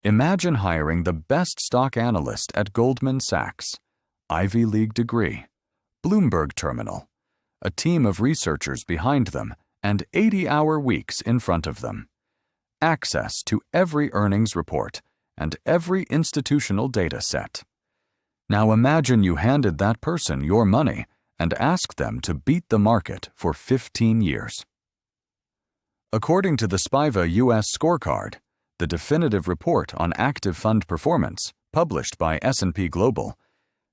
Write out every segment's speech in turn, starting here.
Imagine hiring the best stock analyst at Goldman Sachs, Ivy League degree, Bloomberg terminal, a team of researchers behind them, and 80-hour weeks in front of them. Access to every earnings report and every institutional data set. Now imagine you handed that person your money and asked them to beat the market for 15 years. According to the SPIVA U.S. Scorecard, the definitive report on active fund performance published by S&P Global,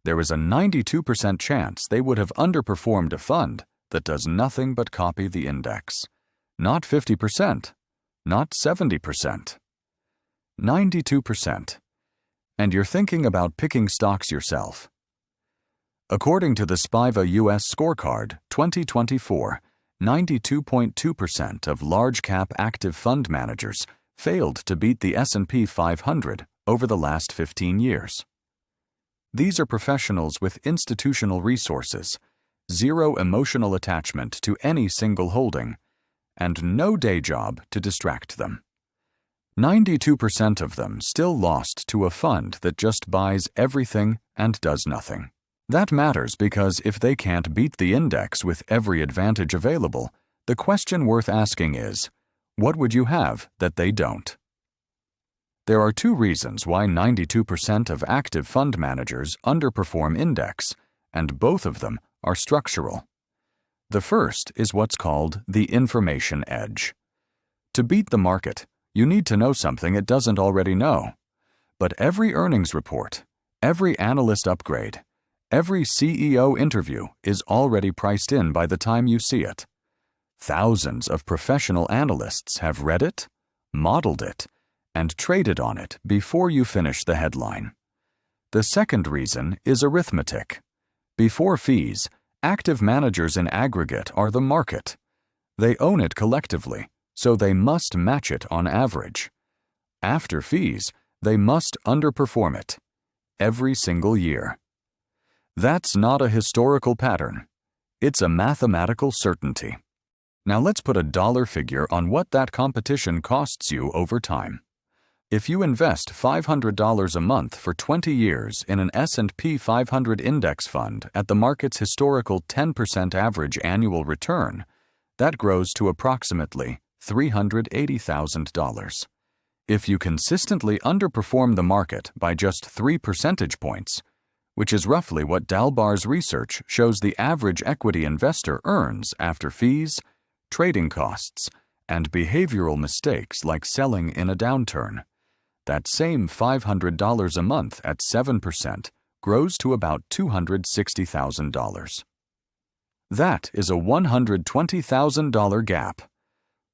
there is a 92% chance they would have underperformed a fund that does nothing but copy the index. Not 50%, not 70%. 92%. And you're thinking about picking stocks yourself. According to the SPIVA U.S. Scorecard 2024, 92.2% of large-cap active fund managers failed to beat the S&P 500 over the last 15 years. These are professionals with institutional resources, zero emotional attachment to any single holding, and no day job to distract them. 92% of them still lost to a fund that just buys everything and does nothing. That matters because if they can't beat the index with every advantage available, the question worth asking is, what would you have that they don't? There are two reasons why 92% of active fund managers underperform index, and both of them are structural. The first is what's called the information edge. To beat the market, you need to know something it doesn't already know. But every earnings report, every analyst upgrade, every CEO interview is already priced in by the time you see it. Thousands of professional analysts have read it, modeled it, and traded on it before you finish the headline. The second reason is arithmetic. Before fees, active managers in aggregate are the market. They own it collectively, so they must match it on average. After fees, they must underperform it every single year. That's not a historical pattern. It's a mathematical certainty. Now let's put a dollar figure on what that competition costs you over time. If you invest $500 a month for 20 years in an S&P 500 index fund at the market's historical 10% average annual return, that grows to approximately $380,000. If you consistently underperform the market by just 3 percentage points, which is roughly what Dalbar's research shows the average equity investor earns after fees, trading costs, and behavioral mistakes like selling in a downturn, that same $500 a month at 7% grows to about $260,000. That is a $120,000 gap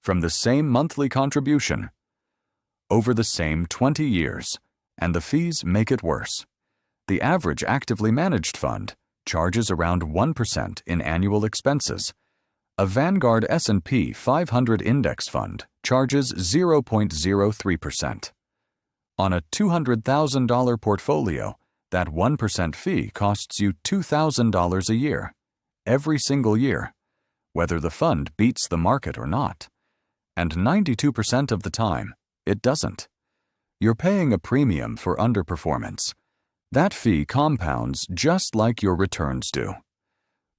from the same monthly contribution over the same 20 years, and the fees make it worse. The average actively managed fund charges around 1% in annual expenses. A Vanguard S&P 500 index fund charges 0.03%. On a $200,000 portfolio, that 1% fee costs you $2,000 a year, every single year, whether the fund beats the market or not. And 92% of the time, it doesn't. You're paying a premium for underperformance. That fee compounds just like your returns do.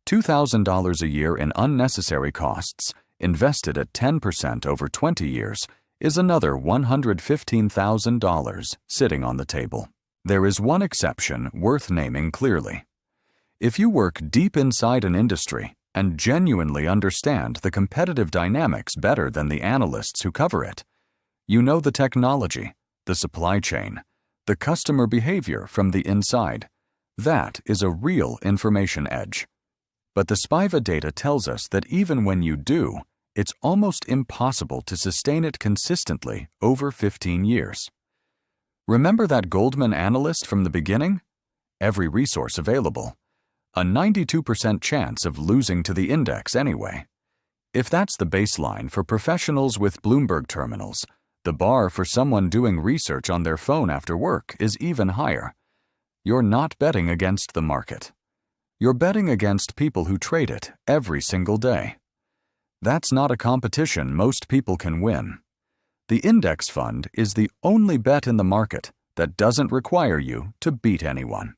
$2,000 a year in unnecessary costs, invested at 10% over 20 years, is another $115,000 sitting on the table. There is one exception worth naming clearly. If you work deep inside an industry and genuinely understand the competitive dynamics better than the analysts who cover it, you know the technology, the supply chain, the customer behavior from the inside. That is a real information edge. But the SPIVA data tells us that even when you do, it's almost impossible to sustain it consistently over 15 years. Remember that Goldman analyst from the beginning? Every resource available. A 92% chance of losing to the index anyway. If that's the baseline for professionals with Bloomberg terminals, the bar for someone doing research on their phone after work is even higher. You're not betting against the market. You're betting against people who trade it every single day. That's not a competition most people can win. The index fund is the only bet in the market that doesn't require you to beat anyone.